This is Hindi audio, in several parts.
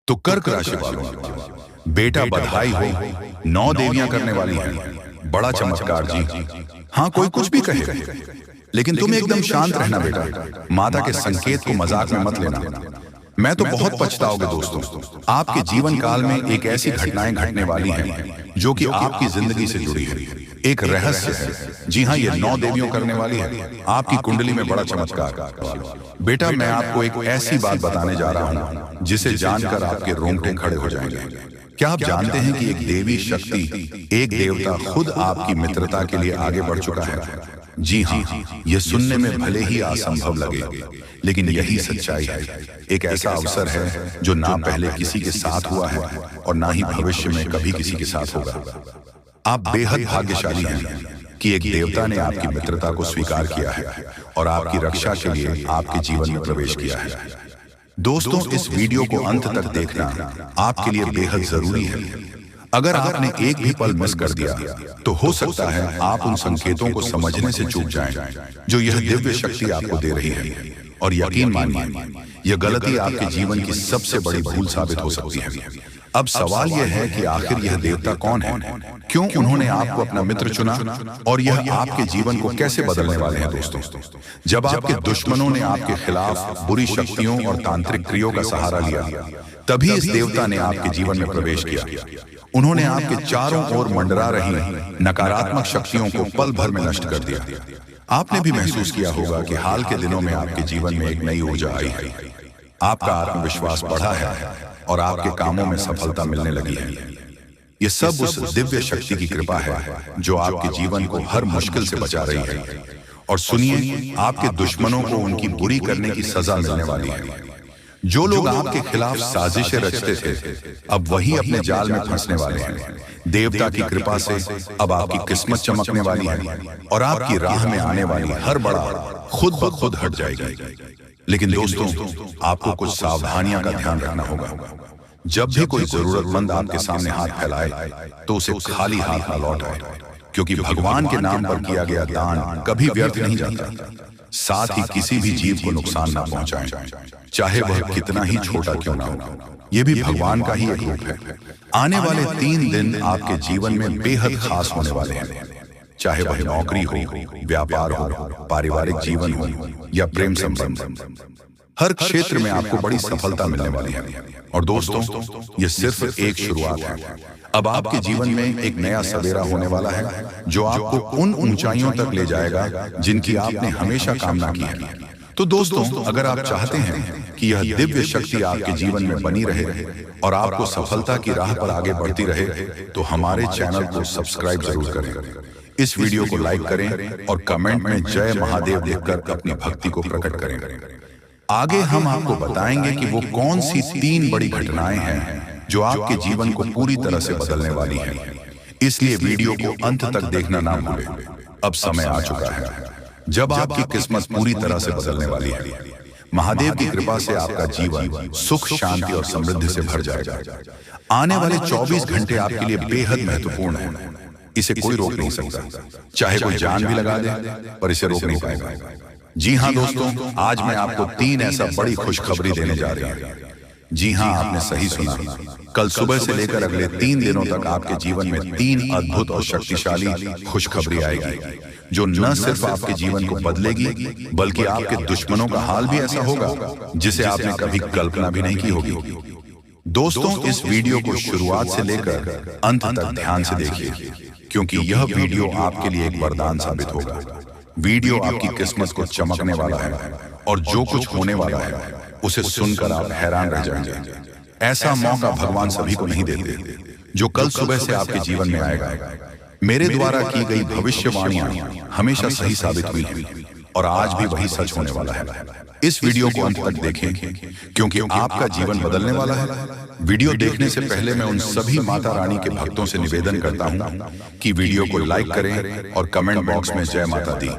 तो कर्क राशि वालों, बेटा बधाई हो, 9 देवियां करने वाली हैं। बड़ा चमत्कार जी। हाँ, कोई कुछ भी कहे, लेकिन तुम एकदम शांत रहना बेटा। माता के संकेत को मजाक में मत लेना। मैं तो बहुत पछताओगे दोस्तों। आपके जीवन काल में एक ऐसी घटनाएं घटने वाली हैं जो कि आपकी जिंदगी से जुड़ी है। एक रहस्य है। जी हाँ, ये 9 देवियों करने वाली है। आपकी कुंडली में बड़ा चमत्कार। बेटा, मैं आपको एक ऐसी बात बताने जा रहा हूँ जिसे जानकर आपके रोंगटे खड़े हो जाएंगे। क्या आप जानते हैं कि एक देवी शक्ति, एक देवता खुद आपकी मित्रता के लिए आगे बढ़ चुका है? जी हाँ, यह सुनने में भले ही असंभव लगे, लेकिन यही सच्चाई है। एक ऐसा अवसर है जो ना पहले किसी के साथ हुआ है और ना ही भविष्य में कभी किसी के साथ होगा। आप बेहद भाग्यशाली हैं कि एक देवता ने आपकी मित्रता को स्वीकार किया है और आपकी रक्षा के लिए आपके जीवन में प्रवेश किया है। दोस्तों, इस वीडियो को अंत तक देखना आपके लिए बेहद जरूरी है। अगर आपने एक भी पल मिस कर दिया तो हो सकता है आप उन संकेतों को समझने से चूक जाएं जो यह दिव्य शक्ति आपको दे रही है। और यकीन मानिए, यह गलती आपके जीवन की सबसे बड़ी भूल साबित हो सकती है। अब सवाल यह है कि आखिर यह देवता कौन है, क्यों उन्होंने आपको अपना मित्र चुना और यह आपके जीवन को कैसे बदलने वाले हैं दोस्तों। जब आपके दुश्मनों ने आपके खिलाफ बुरी शक्तियों और तांत्रिक क्रियों का सहारा लिया, तभी इस देवता ने आपके जीवन में प्रवेश किया। उन्होंने आपके चारों ओर मंडरा रही नकारात्मक शक्तियों को पल भर में नष्ट कर दिया। आपने भी महसूस किया होगा कि हाल के दिनों में आपके जीवन में एक नई ऊर्जा आई है। आपका आत्मविश्वास बढ़ा है और आपके कामों में सफलता मिलने लगी है। ये सब उस दिव्य शक्ति की कृपा है जो आपके जीवन को हर मुश्किल से बचा रही है। और सुनिए, आपके दुश्मनों को उनकी बुरी करने की सजा मिलने वाली है। जो लोग आपके खिलाफ साजिशें रचते थे, अब वही अपने जाल में फंसने वाले हैं। देवता की कृपा से अब आपकी किस्मत चमकने वाली है और आपकी राह में आने वाली हर बड़ा खुद ब खुद हट जाएगी। लेकिन दोस्तों, आपको कुछ सावधानियां का ध्यान रखना होगा। जब भी कोई जरूरतमंद आपके सामने हाथ फैलाए तो उसे खाली हाथ न लौटाए, क्योंकि भगवान के नाम पर किया गया दान कभी व्यर्थ नहीं जाता। साथ ही किसी भी जीव को नुकसान ना पहुंचाएं, चाहे वह कितना ही छोटा क्यों ना हो। यह भी भगवान का ही एक रूप है। आने वाले 3 दिन आपके जीवन में बेहद खास होने वाले हैं। चाहे वह नौकरी हो, व्यापार हो, पारिवारिक जीवन हो या प्रेम संबंध, हर क्षेत्र में आपको बड़ी सफलता मिलने वाली है। और दोस्तों, यह सिर्फ एक शुरुआत है। अब आपके जीवन में एक नया सवेरा होने वाला है जो आपको उन ऊंचाइयों तक ले जाएगा जिनकी आपने हमेशा कामना की है। तो दोस्तों, अगर आप चाहते हैं कि यह दिव्य शक्ति आपके जीवन में बनी रहे और आपको सफलता की राह पर आगे बढ़ती रहे, तो हमारे चैनल को सब्सक्राइब जरूर करें। इस वीडियो को लाइक करें और कमेंट में जय महादेव लिखकर अपनी भक्ति को प्रकट करें। आगे हम आपको बताएंगे कि वो कौन सी 3 बड़ी घटनाएं हैं जो आपके जीवन को पूरी तरह से बदलने वाली हैं। इसलिए वीडियो को अंत तक देखना ना भूलें। अब समय आ चुका है जब आपकी किस्मत पूरी तरह से बदलने वाली है। महादेव की कृपा से आपका जीवन सुख, शांति और समृद्धि से भर जाएगा। आने वाले 24 घंटे आपके लिए बेहद महत्वपूर्ण है। इसे कोई रोक नहीं सकता, चाहे कोई जान भी लगा दे, पर इसे रोक नहीं पाएगा। जी हाँ दोस्तों, आज मैं आपको 3 ऐसा बड़ी खुशखबरी देने जा रही हूँ। जी हाँ, आपने सही सुना। कल सुबह से लेकर अगले 3 दिनों तक आपके जीवन में 3 अद्भुत और शक्तिशाली खुशखबरी आएगी जो न सिर्फ आपके जीवन को बदलेगी, बल्कि आपके दुश्मनों का हाल भी ऐसा होगा जिसे आपने कभी कल्पना भी नहीं की होगी। दोस्तों, इस वीडियो को शुरुआत से लेकर अंत तक ध्यान से देखिए, क्योंकि यह वीडियो आपके लिए एक वरदान साबित होगा। वीडियो आपकी किस्मत को चमकने वाला है और जो कुछ होने वाला है उसे सुनकर आप हैरान रह जाएंगे। ऐसा मौका भगवान सभी को नहीं देते। जो कल सुबह से आपके जीवन में आएगा, मेरे द्वारा की गई भविष्यवाणियां हमेशा सही साबित हुई हैं और आज भी वही सच होने वाला है। इस वीडियो को अंत तक देखें, क्योंकि आपका जीवन बदलने वाला है। वीडियो देखने से पहले मैं उन सभी माता रानी के भक्तों से निवेदन करता हूं कि वीडियो को लाइक करें और कमेंट बॉक्स में जय माता दी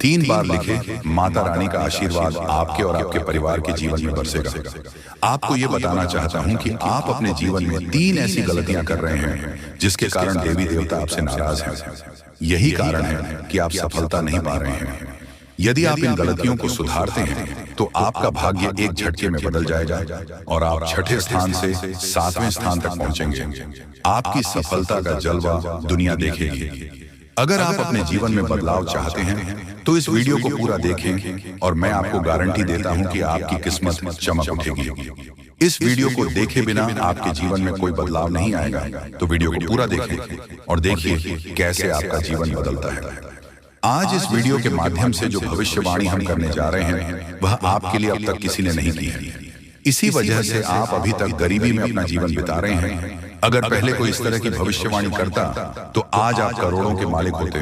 3 बार लिखें। माता रानी का आशीर्वाद आपके और आपके परिवार के जीवन में बरसेगा। आपको ये बताना चाहता हूं कि आप अपने जीवन में 3 ऐसी गलतियां कर रहे हैं जिसके कारण देवी देवता आपसे नाराज हैं। यही कारण है कि आप सफलता नहीं पा रहे हैं। यदि आप इन गलतियों को सुधारते हैं तो आपका भाग्य एक झटके में बदल जाएगा और आप छठे स्थान से 7वें स्थान तक पहुंचेंगे। आपकी सफलता का जलवा दुनिया देखेगी। अगर आप अपने जीवन में बदलाव चाहते हैं तो इस वीडियो को पूरा देखें और मैं आपको गारंटी देता हूं कि आपकी किस्मत चमक उठेगी। इस वीडियो को देखे बिना आपके जीवन में कोई बदलाव नहीं आएगा, तो वीडियो को पूरा देखें और देखिए कैसे आपका जीवन बदलता है। आज इस वीडियो के माध्यम से जो भविष्यवाणी हम करने जा रहे हैं वह आपके लिए अब तक किसी ने नहीं की है। इसी वजह से आप अभी तक गरीबी में अपना जीवन बिता रहे हैं। अगर पहले कोई इस तरह की भविष्यवाणी करता तो आज आप करोड़ों के मालिक होते।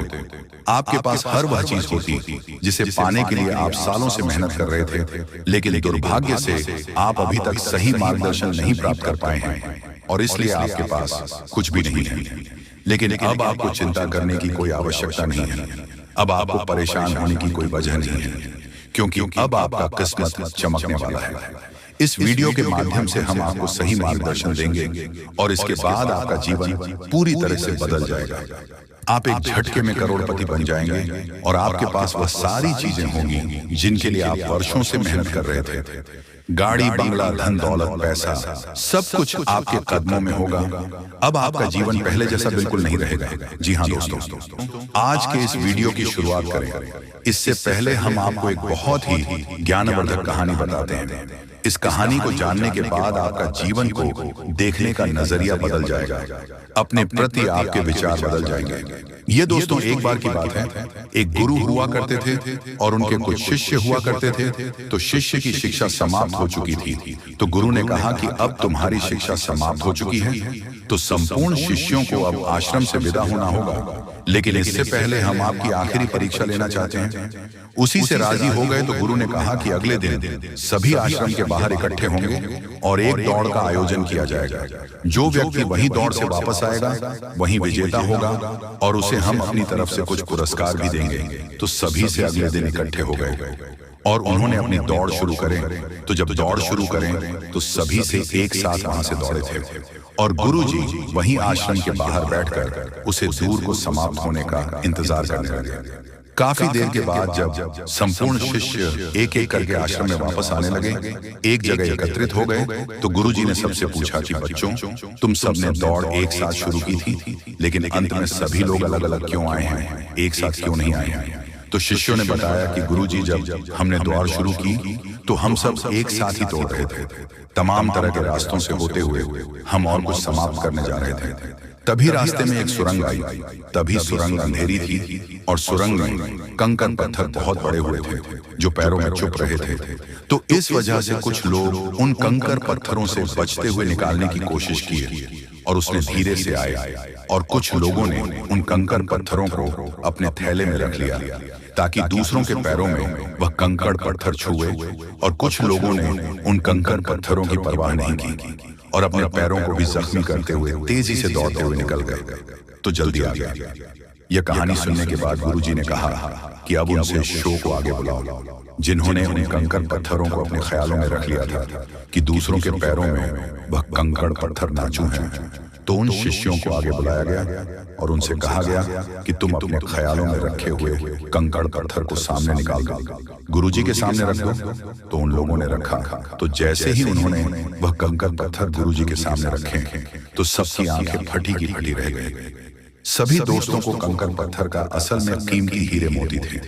आपके पास हर वह चीज होती जिसे पाने के लिए आप सालों से मेहनत कर रहे थे, लेकिन दुर्भाग्य से आप अभी तक सही मार्गदर्शन नहीं प्राप्त कर पाए हैं और इसलिए आपके पास कुछ भी नहीं है। लेकिन अब आपको चिंता करने की कोई आवश्यकता नहीं है। अब आपको परेशान होने की कोई वजह नहीं है, क्योंकि अब आपका किस्मत चमकने वाला है। इस वीडियो के माध्यम से हम आपको सही मार्गदर्शन देंगे और इसके बाद आपका जीवन पूरी तरह से बदल जाएगा। आप एक झटके में करोड़पति बन जाएंगे और आपके पास वह सारी चीजें होंगी जिनके लिए आप वर्षों से मेहनत कर रहे थे। गाड़ी, बंगला, धन दौलत, पैसा, सब कुछ आपके कदमों में होगा। अब आपका जीवन पहले जैसा बिल्कुल नहीं रहेगा। जी हाँ दोस्तों, आज के इस वीडियो की शुरुआत करें। इससे पहले हम आपको एक बहुत ही ज्ञानवर्धक कहानी बताते हैं। इस कहानी को जानने के बाद आपका जीवन को देखने का नजरिया बदल जाएगा। अपने प्रति आपके विचार बदल जाएंगे। ये दोस्तों एक बार की बात है। एक गुरु हुआ करते थे और उनके कुछ शिष्य हुआ करते थे। तो शिष्य की शिक्षा समाप्त हो चुकी थी। तो गुरु ने कहा कि अब तुम्हारी शिक्षा समाप्त हो चुकी है, तो संपूर्ण शिष्यों को अब आश्रम से विदा होना होगा। लेकिन इससे पहले हम आपकी आखिरी परीक्षा लेना चाहते हैं। उसी से राजी हो गए तो गुरु ने कहा कि अगले दिन सभी आश्रम के बाहर इकट्ठे होंगे और एक दौड़ का आयोजन किया जाएगा। जो व्यक्ति वही दौड़ से वापस आएगा वही विजेता होगा और उसे हम अपनी तरफ से कुछ पुरस्कार भी देंगे। तो सभी से अगले दिन इकट्ठे हो गए और उन्होंने अपनी दौड़ शुरू करें। तो जब दौड़ शुरू करें तो सभी से एक साथ वहां से दौड़े थे और गुरुजी वहीं आश्रम के बाहर बैठकर उसे दूर को समाप्त होने का इंतजार करने लगे। काफी देर के बाद जब संपूर्ण शिष्य एक एक करके आश्रम में वापस आने लगे, एक जगह एकत्रित हो गए, तो गुरुजी ने सबसे पूछा कि बच्चों, तुम सबने दौड़ एक साथ शुरू की थी, लेकिन अंत में सभी लोग अलग अलग क्यों आए हैं, एक साथ क्यों नहीं आए हैं? तो शिष्यों ने बताया कि गुरुजी, जब हमने दौड़ शुरू की तो हम सब एक साथ ही दौड़ रहे थे। तमाम तरह के रास्तों से होते हुए हम और कुछ समाप्त करने जा रहे थे। तभी रास्ते में एक सुरंग आई। तभी सुरंग अंधेरी थी और सुरंग में कंकड़ पत्थर बहुत बड़े हुए थे जो पैरों में चुभ रहे थे। तो इस वजह से कुछ लोग उन कंकड़ पत्थरों से बचते हुए निकालने की कोशिश की और उसने धीरे से आए और कुछ लोगों ने उन कंकड़ पत्थरों को अपने थैले में रख लिया ताकि दूसरों के पैरों में वह कंकड़ पत्थर छुए, और कुछ लोगों ने उन कंकड़ पत्थरों की परवाह नहीं की और अपने पैरों को भी जख्मी करते हुए तेजी से दौड़ते हुए निकल गए। तो जल्दी आ गया। यह कहानी सुनने के बाद गुरुजी ने कहा कि अब उनसे शो को आगे बुलाओ, जिन्होंने उन कंकड़ पत्थरों को अपने ख्यालों में रख लिया था कि दूसरों के पैरों में वह कंकड़ पत्थर नाचू हैं। तो उन शिष्यों को आगे बुलाया गया और उनसे कहा गया कि तुम अपने ख्यालों में रखे हुए कंकड़ पत्थर को सामने निकाल दो, गुरुजी के सामने रख दो। तो उन लोगों ने रखा। तो जैसे ही उन्होंने वह कंकड़ पत्थर गुरुजी के सामने रखे तो सबकी आंखें फटी की फटी रह गई। सभी दोस्तों को कंकड़ पत्थर का असल में कीमती हीरे मोती थे।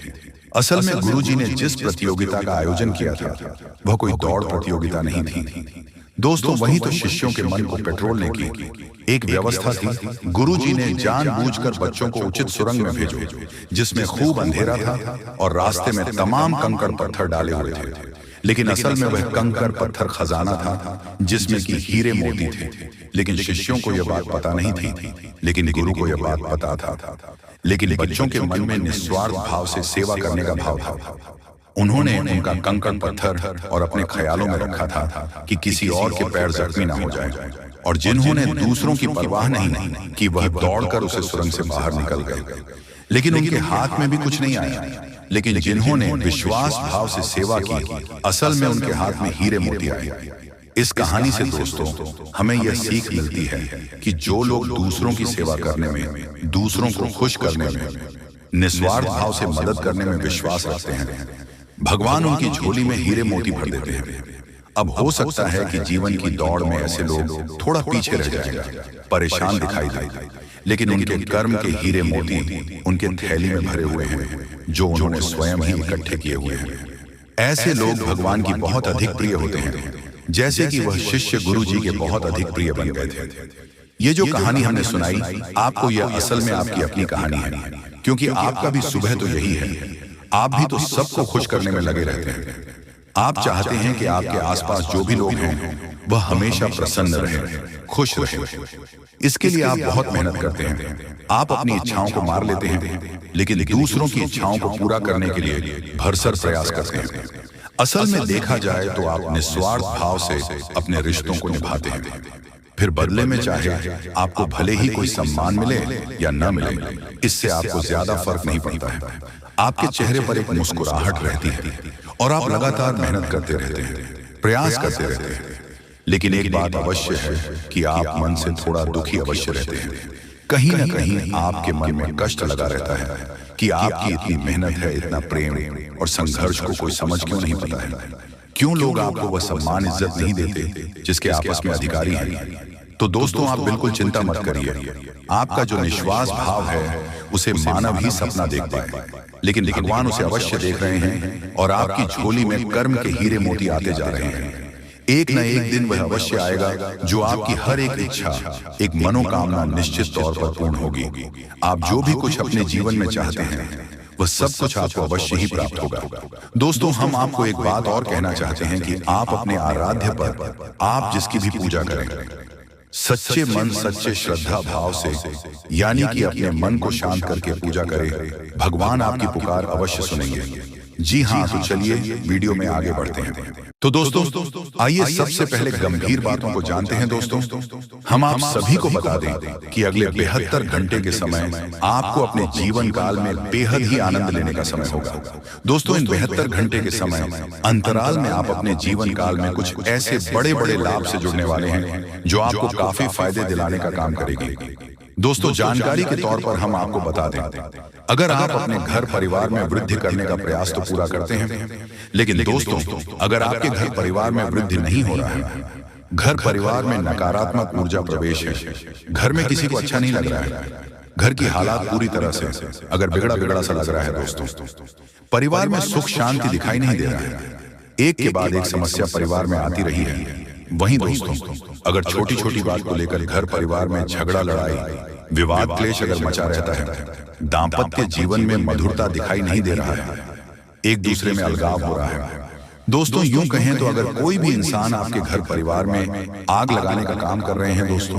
असल में गुरुजी ने जिस प्रतियोगिता का आयोजन किया था वह कोई दौड़ प्रतियोगिता नहीं थी दोस्तों, वही तो शिष्यों के मन को पेट्रोलने की एक व्यवस्था थी। गुरुजी ने जानबूझकर बच्चों को उचित सुरंग में भेजो जिसमें खूब अंधेरा था और रास्ते में तमाम कंकड़ पत्थर डाले हुए थे, लेकिन असल में वह कंकड़ पत्थर खजाना था जिसमें कि हीरे मोती थे। लेकिन शिष्यों को यह बात पता नहीं थी, लेकिन गुरु को यह बात पता था। लेकिन बच्चों के मन में निस्वार्थ भाव से सेवा करने का भाव था। उन्होंने उनका कंकड़ पत्थर और अपने ख्यालों में रखा था कि किसी और के पैर जख्मी ना हो जाए, और जिन्होंने दूसरों की परवाह नहीं कि वह दौड़कर उसे सुरंग से बाहर निकल गए। लेकिन उनके हाथ में भी कुछ नहीं आया। लेकिन जिन्होंने विश्वास भाव से सेवा की, असल में उनके हाथ में हीरे मोती आए। इस कहानी से दोस्तों हमें यह सीख मिलती है कि जो लोग दूसरों की सेवा करने में, दूसरों को खुश करने में निस्वार्थ भाव से मदद करने में विश्वास रखते हैं। भगवान उनकी झोली में हीरे मोती भर देते हैं। अब हो सकता है कि जीवन की दौड़ में ऐसे लोग थोड़ा पीछे रह जाएंगे, परेशान दिखाई दे, लेकिन उनके कर्म के हीरे मोती उनके थैली में भरे हुए हैं, जो उन्होंने स्वयं ही इकट्ठे किए हुए हैं। ऐसे लोग भगवान की बहुत अधिक प्रिय होते हैं, जैसे कि वह शिष्य गुरु जी के बहुत अधिक प्रिय बन गए थे। ये जो कहानी हमने सुनाई आपको, यह असल में आपकी अपनी कहानी है, क्योंकि आपका भी सुबह तो यही है। आप भी तो सबको खुश करने में लगे रहते हैं। आप चाहते हैं कि आपके आसपास जो भी लोग हैं वह हमेशा प्रसन्न रहे, खुश रहे। इसके लिए आप बहुत मेहनत करते हैं। आप अपनी इच्छाओं को मार लेते हैं, लेकिन दूसरों की इच्छाओं को पूरा करने के लिए भरसक प्रयास करते हैं। असल में देखा जाए तो आप निस्वार्थ भाव से अपने रिश्तों को निभाते हैं। फिर बदले में चाहे आपको भले ही कोई सम्मान मिले या न मिले, इससे आपको ज्यादा फर्क नहीं पड़ता है। आपके चेहरे पर एक मुस्कुराहट रहती है और आप लगातार मेहनत करते रहते हैं, प्रयास करते रहते हैं। लेकिन एक बात अवश्य है कि आप मन से थोड़ा दुखी अवश्य रहते हैं। कहीं न कहीं आपके मन में कष्ट लगा रहता है कि आपकी इतनी मेहनत है, इतना प्रेम और संघर्ष को कोई समझ क्यों नहीं पाता है। क्यों लोग आपको वह सम्मान इज्जत नहीं देते जिसके आपस में अधिकारी हैं। तो दोस्तों, आप बिल्कुल चिंता मत करिए। आपका जो निश्वास भाव है उसे मानव ही सपना देख पाए, लेकिन भगवान उसे अवश्य देख रहे हैं और आपकी झोली में कर्म के हीरे मोती आते जा रहे हैं। एक न एक दिन वह अवश्य आएगा जो आपकी हर एक इच्छा, एक मनोकामना निश्चित तौर पर पूर्ण होगी। आप जो भी कुछ अपने जीवन में चाहते हैं वह सब कुछ आपको अवश्य ही प्राप्त होगा। दोस्तों, हम आपको एक बात और कहना चाहते हैं कि आप अपने आराध्य पर आप जिसकी भी पूजा करें, सच्चे मन सच्चे श्रद्धा भाव से, यानी कि अपने मन को शांत करके पूजा करें, भगवान आपकी पुकार अवश्य सुनेंगे। जी हाँ, तो चलिए वीडियो में आगे बढ़ते हैं। तो दोस्तों, आइए सबसे पहले गंभीर बातों को जानते हैं। दोस्तों, हम आप सभी को बता दें कि अगले 72 घंटे के समय आपको अपने जीवन काल में बेहद ही आनंद लेने का समय होगा। दोस्तों, इन 72 घंटे के समय अंतराल में आप अपने जीवन काल में कुछ ऐसे बड़े बड़े लाभ से जुड़ने वाले हैं जो आपको काफी फायदे दिलाने का काम करेगी। दोस्तों, जानकारी के तौर पर हम आपको बता दें, अगर आप अपने घर परिवार में वृद्धि करने का प्रयास तो पूरा करते हैं, लेकिन दोस्तों, अगर आपके घर परिवार में वृद्धि नहीं हो रहा है, घर परिवार में नकारात्मक ऊर्जा प्रवेश है, घर में किसी को अच्छा नहीं लग रहा है, घर की हालात पूरी तरह से अगर बिगड़ा बिगड़ा सा लग रहा है, दोस्तों, परिवार में सुख शांति दिखाई नहीं दे रहा है, एक के बाद एक समस्या परिवार में आती रही है। वहीं दोस्तों, अगर छोटी छोटी बात को लेकर घर परिवार में झगड़ा लड़ाई विवाद क्लेश अगर मचा रहता है, दाम्पत्य जीवन में मधुरता दिखाई नहीं दे रहा है, एक दूसरे में अलगाव हो रहा है। दोस्तों, यूं कहें तो अगर कोई भी इंसान आपके घर परिवार में आग लगाने का काम कर रहे हैं, दोस्तों,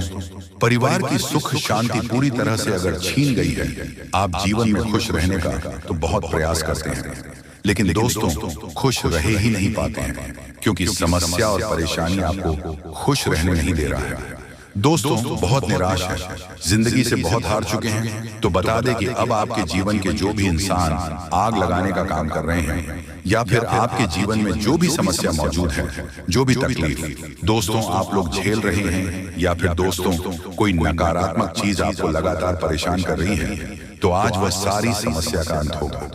परिवार की सुख शांति पूरी तरह से अगर छीन गई है, आप जीवन में खुश रहने का तो बहुत प्रयास करते हैं, लेकिन दोस्तों खुश रहे ही नहीं पाते हैं, क्योंकि समस्या और परेशानी आपको खुश रहने नहीं दे रहा है। दोस्तों, बहुत निराश है, जिंदगी से बहुत हार चुके हैं, तो बता दें कि अब आपके जीवन के जो भी इंसान आग लगाने का काम कर रहे हैं, या फिर आपके जीवन में जो भी समस्या मौजूद है, जो भी तकलीफ दोस्तों आप लोग झेल रहे हैं, या फिर दोस्तों कोई नकारात्मक चीज आपको लगातार परेशान कर रही है, तो आज वह सारी समस्या का अंत होगा,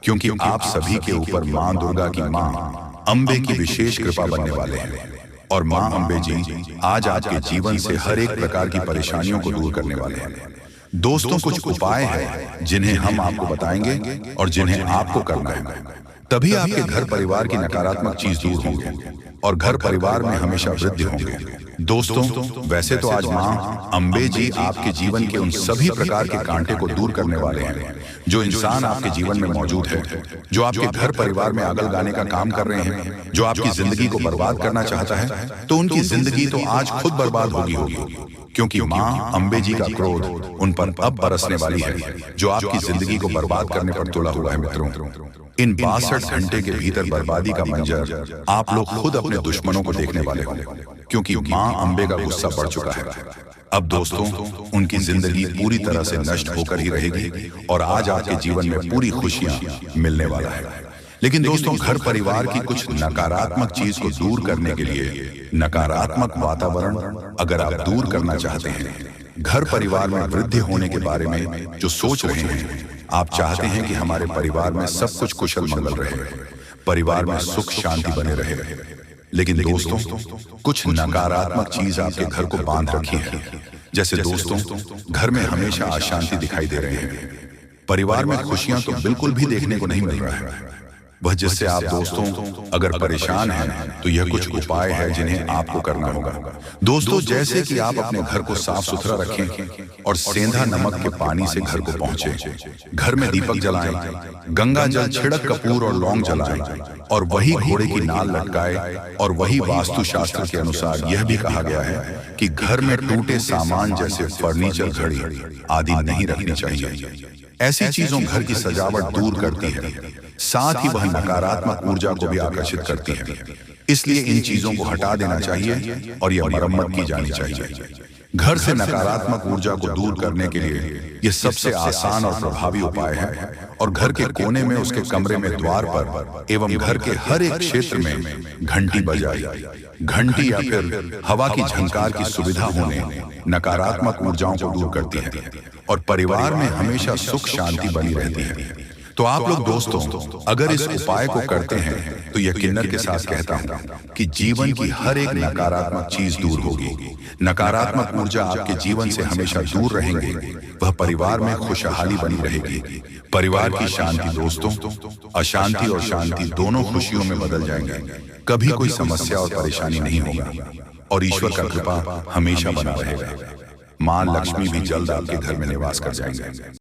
क्योंकि आप सभी के ऊपर माँ दुर्गा की माँ अम्बे की विशेष कृपा बनने वाले हैं। और माँ अम्बे जी आज आपके जीवन से हर एक प्रकार की परेशानियों को दूर करने वाले हैं। दोस्तों, कुछ उपाय हैं जिन्हें हम आपको बताएंगे और जिन्हें आपको करना है, तभी आपके घर परिवार की नकारात्मक चीज दूर होंगे और घर परिवार में हमेशा वृद्धि होंगे। दोस्तों, वैसे तो आज माँ अम्बे जी आपके जीवन के उन सभी प्रकार के कांटे को दूर करने वाले हैं जो इंसान आपके जीवन में मौजूद है, जो आपके घर परिवार में आग लगाने का काम कर रहे हैं, जो आपकी जिंदगी को बर्बाद करना चाहता है, तो उनकी जिंदगी तो आज खुद बर्बाद होगी, क्योंकि माँ अम्बे जी का क्रोध उन पर अब बरसने वाली है, जो आपकी जिंदगी को बर्बाद करने पर तुला हुआ है। मित्रों, इन 62 घंटे के भीतर बर्बादी का मंजर आप लोग खुद अपने दुश्मनों को देखने वाले हो, क्योंकि माँ अम्बे का गुस्सा बढ़ चुका है। अब दोस्तों, उनकी जिंदगी पूरी तरह से नष्ट होकर ही रहेगी और आज आपके जीवन में पूरी खुशियां मिलने वाला है। लेकिन दोस्तों, घर परिवार की कुछ नकारात्मक चीज को दूर करने के लिए, नकारात्मक वातावरण अगर आप दूर करना चाहते हैं, घर परिवार में वृद्धि होने के बारे में जो सोच रहे हैं, आप चाहते हैं कि हमारे परिवार में सब कुछ कुशल मंगल रहे, परिवार में सुख शांति बने रहे। लेकिन दोस्तों, कुछ नकारात्मक चीज आपके घर को बांध रखी है। जैसे दोस्तों, घर में हमेशा अशांति दिखाई दे रहे हैं। परिवार में खुशियां तो बिल्कुल भी देखने को नहीं मिल रहा है। वह जिससे आप दोस्तों अगर परेशान हैं तो यह कुछ उपाय है जिन्हें आपको करना होगा। दोस्तों, जैसे कि आप अपने घर को साफ सुथरा रखें और सेंधा नमक के पानी से घर को पहुंचे, घर में दीपक जलाएं, गंगा जल छिड़क कपूर और लौंग जलाएं और वही घोड़े की नाल लटकाए। और वही वास्तु शास्त्र के अनुसार यह भी कहा गया है कि घर में टूटे सामान जैसे फर्नीचर, घड़ी आदि नहीं रखनी चाहिए। ऐसी चीजों घर की सजावट दूर करती है, साथ ही वह नकारात्मक ऊर्जा को भी आकर्षित करती है। इसलिए इन चीजों को हटा देना चाहिए और यह मरम्मत की जानी चाहिए। घर से नकारात्मक ऊर्जा को दूर करने के लिए यह सबसे आसान और प्रभावी उपाय है। और घर के कोने में, उसके कमरे में, द्वार पर एवं घर के हर एक क्षेत्र में घंटी बजाई। घंटी या फिर हवा की झंकार की सुविधा होने नकारात्मक ऊर्जाओं को दूर करती है और परिवार में हमेशा सुख शांति बनी रहती है। तो आप लोग दोस्तों, अगर इस उपाय को करते हैं तो यकीनन के साथ कहता हूं कि जीवन की हर एक नकारात्मक चीज दूर होगी। नकारात्मक ऊर्जा आपके जीवन से हमेशा दूर रहेंगे। वह परिवार में खुशहाली बनी रहेगी। परिवार की शांति दोस्तों, अशांति और शांति दोनों खुशियों में बदल जाएंगे। कभी कोई समस्या और परेशानी नहीं होगा और ईश्वर का कृपा हमेशा बना रहेगा। मां लक्ष्मी भी जल्द आपके घर में निवास कर जाएंगे।